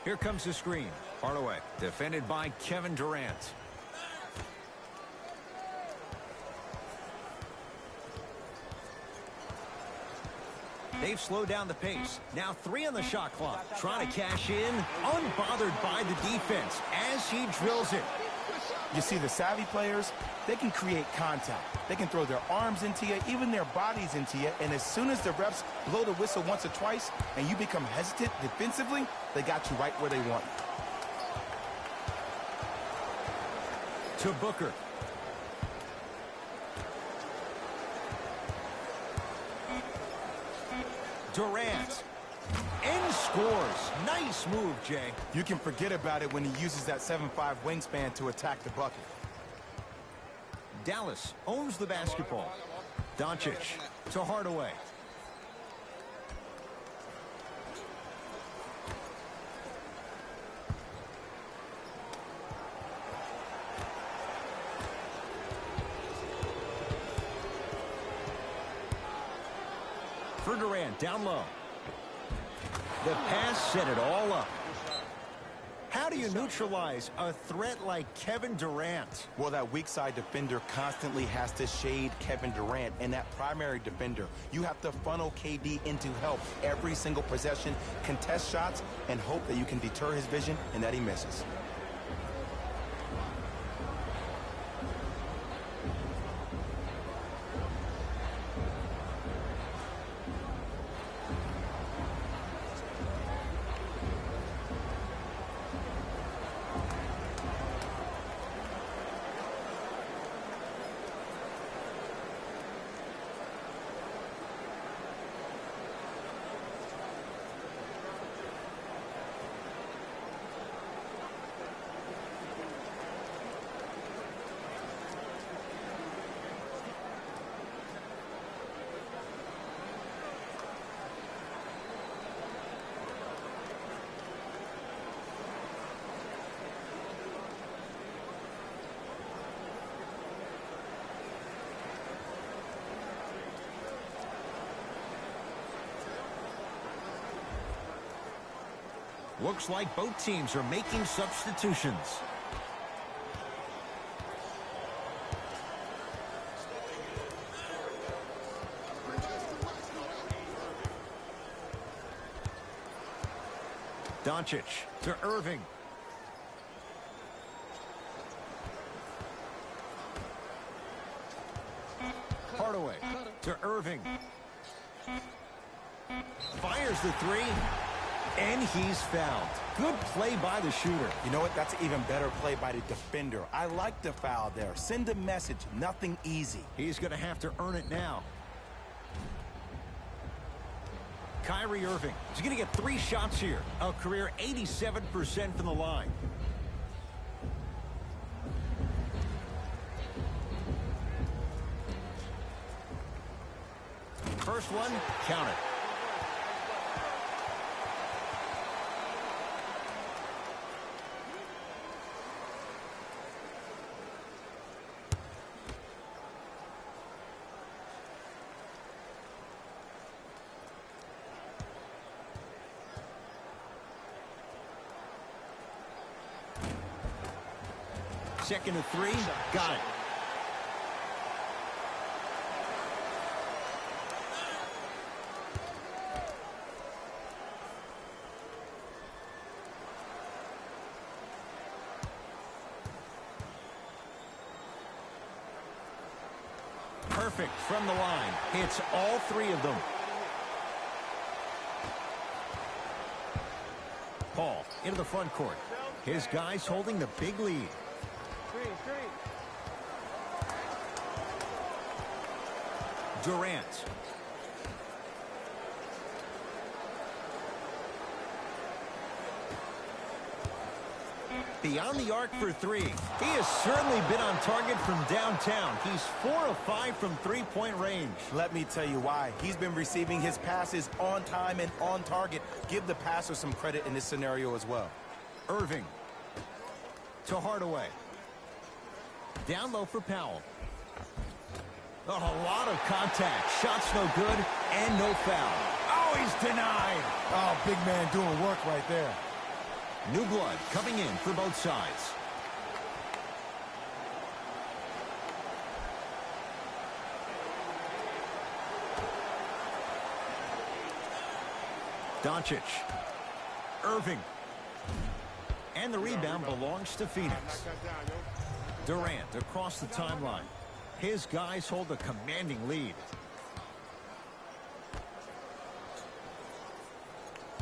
Here comes the screen. Hardaway defended by Kevin Durant. They've slowed down the pace. Now 3 on the shot clock. Trying to cash in. Unbothered by the defense as he drills it. You see, the savvy players, they can create contact. They can throw their arms into you, even their bodies into you, and as soon as the refs blow the whistle once or twice and you become hesitant defensively, they got you right where they want you. To Booker. Durant. And scores. Nice move, Jay. You can forget about it when he uses that 7'5" wingspan to attack the bucket. Dallas owns the basketball. Doncic to Hardaway. For Durant, down low. The pass set it all up. How do you neutralize a threat like Kevin Durant? Well, that weak side defender constantly has to shade Kevin Durant, and that primary defender, you have to funnel KD into help every single possession, contest shots, and hope that you can deter his vision and that he misses. Looks like both teams are making substitutions. Doncic to Irving. Hardaway to Irving. Fires the three, and he's fouled. Good play by the shooter. You know what? That's an even better play by the defender. I like the foul there. Send a message. Nothing easy. He's going to have to earn it now. Kyrie Irving. He's going to get 3 shots here. A career 87% from the line. First one, count it. Second to 3, got it. Perfect from the line. Hits all 3 of them. Paul into the front court. His guys holding the big lead. Durant. Beyond the arc for 3. He has certainly been on target from downtown. He's 4 of 5 from three-point range. Let me tell you why. He's been receiving his passes on time and on target. Give the passer some credit in this scenario as well. Irving to Hardaway. Down low for Powell. Oh, a lot of contact. Shots no good and no foul. Oh, he's denied. Oh, big man doing work right there. New blood coming in for both sides. Doncic. Irving. And the rebound belongs to Phoenix. Durant across the timeline. His guys hold a commanding lead.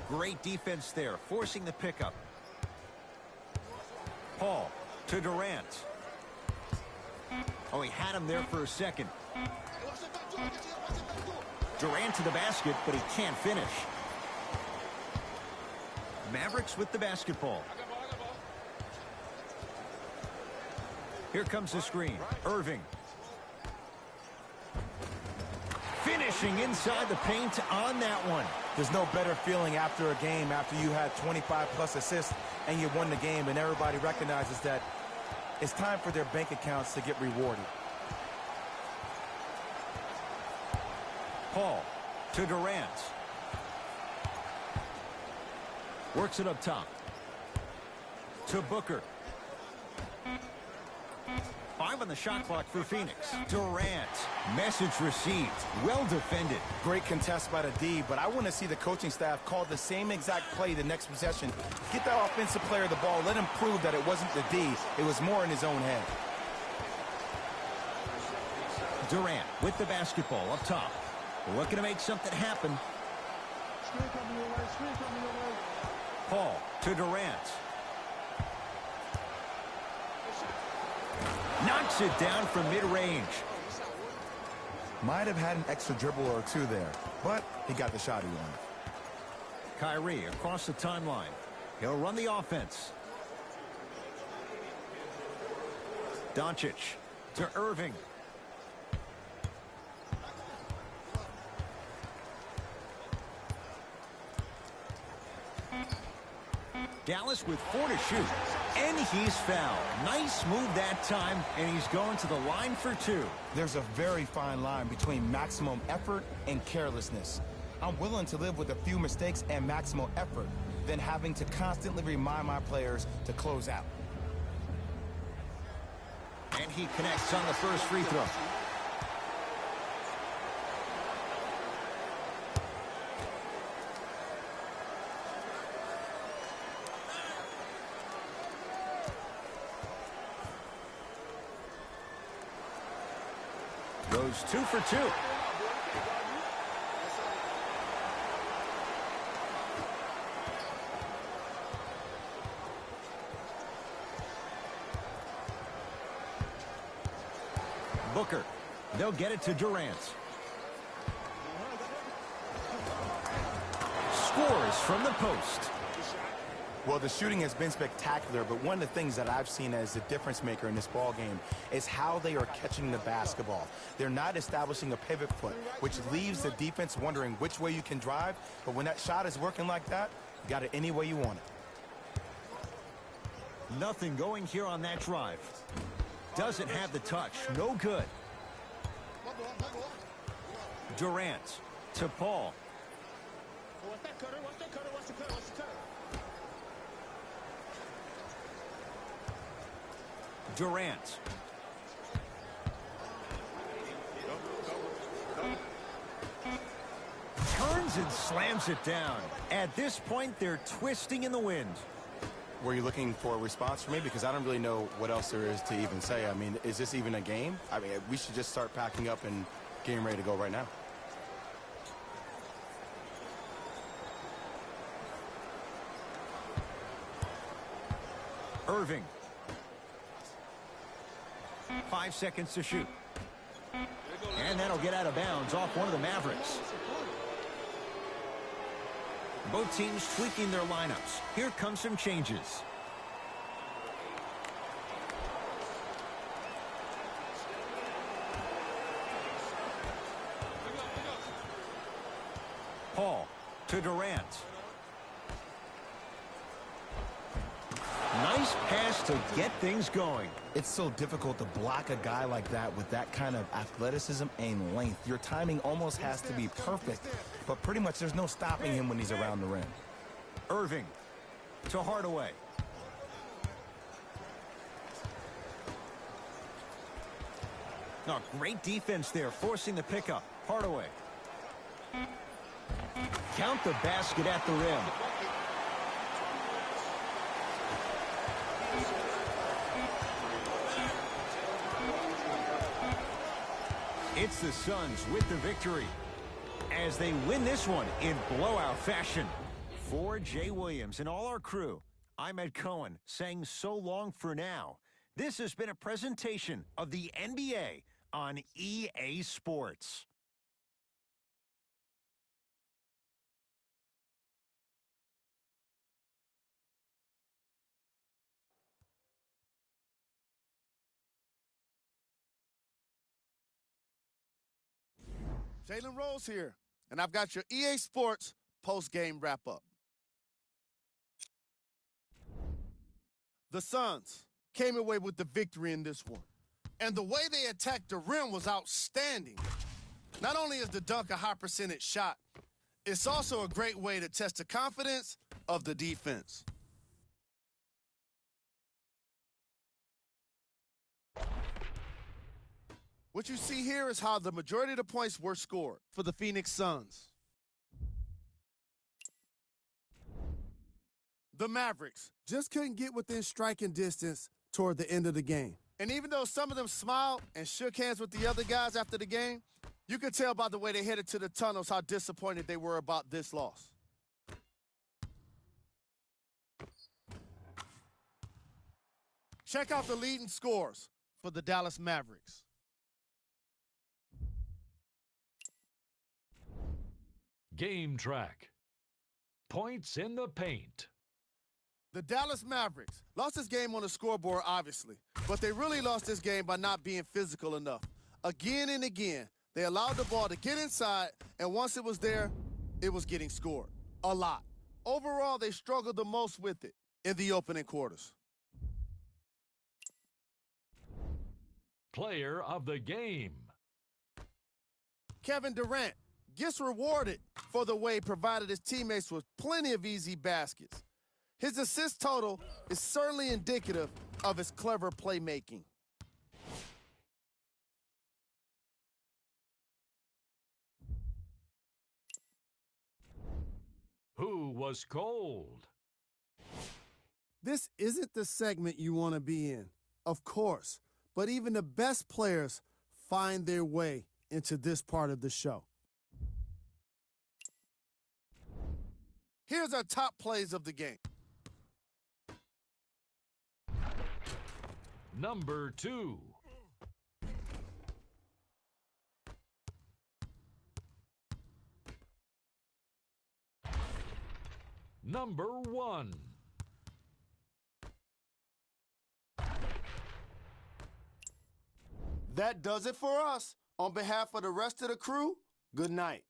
Great defense there, forcing the pickup. Paul to Durant. Oh, he had him there for a second. Durant to the basket, but he can't finish. Mavericks with the basketball. Here comes the screen. Irving. Finishing inside the paint on that one. There's no better feeling after a game after you had 25-plus assists and you won the game, and everybody recognizes that it's time for their bank accounts to get rewarded. Paul to Durant. Works it up top. To Booker. 5 on the shot clock for Phoenix. Durant. Message received. Well defended. Great contest by the D, but I want to see the coaching staff call the same exact play the next possession. Get that offensive player the ball. Let him prove that it wasn't the D. It was more in his own head. Durant with the basketball up top. Looking to make something happen. Paul to Durant. Knocks it down from mid-range. Might have had an extra dribble or 2 there, but he got the shot he wanted. Kyrie across the timeline. He'll run the offense. Doncic to Irving. Dallas with 4 to shoot. And he's fouled. Nice move that time, and he's going to the line for 2. There's a very fine line between maximum effort and carelessness. I'm willing to live with a few mistakes and maximum effort than having to constantly remind my players to close out. And he connects on the first free throw. Goes 2 for 2. Booker. They'll get it to Durant. Scores from the post. Well, the shooting has been spectacular, but one of the things that I've seen as a difference maker in this ball game is how they are catching the basketball. They're not establishing a pivot foot, which leaves the defense wondering which way you can drive, but when that shot is working like that, you got it any way you want it. Nothing going here on that drive. Doesn't have the touch. No good. Durant to Paul. Durant. Turns and slams it down. At this point, they're twisting in the wind. Were you looking for a response from me? Because I don't really know what else there is to even say. I mean, is this even a game? I mean, we should just start packing up and getting ready to go right now. Irving. 5 seconds to shoot. And that'll get out of bounds off one of the Mavericks. Both teams tweaking their lineups. Here come some changes. Paul to Durant. Nice pass to get things going. It's so difficult to block a guy like that with that kind of athleticism and length. Your timing almost has to be perfect, but pretty much there's no stopping him when he's around the rim. Irving to Hardaway. Oh, great defense there, forcing the pickup. Hardaway. Count the basket at the rim. It's the Suns with the victory as they win this one in blowout fashion. For Jay Williams and all our crew, I'm Ed Cohen saying so long for now. This has been a presentation of the NBA on EA Sports. Jalen Rose here, and I've got your EA Sports post-game wrap-up. The Suns came away with the victory in this one, and the way they attacked the rim was outstanding. Not only is the dunk a high-percentage shot, it's also a great way to test the confidence of the defense. What you see here is how the majority of the points were scored for the Phoenix Suns. The Mavericks just couldn't get within striking distance toward the end of the game. And even though some of them smiled and shook hands with the other guys after the game, you could tell by the way they headed to the tunnels how disappointed they were about this loss. Check out the leading scores for the Dallas Mavericks. Game track. Points in the paint. The Dallas Mavericks lost this game on the scoreboard, obviously, but they really lost this game by not being physical enough. Again and again, they allowed the ball to get inside, and once it was there, it was getting scored. A lot. Overall, they struggled the most with it in the opening quarters. Player of the game. Kevin Durant gets rewarded for the way he provided his teammates with plenty of easy baskets. His assist total is certainly indicative of his clever playmaking. Who was cold? This isn't the segment you want to be in, of course, but even the best players find their way into this part of the show. Here's our top plays of the game. Number 2. Number 1. That does it for us. On behalf of the rest of the crew, good night.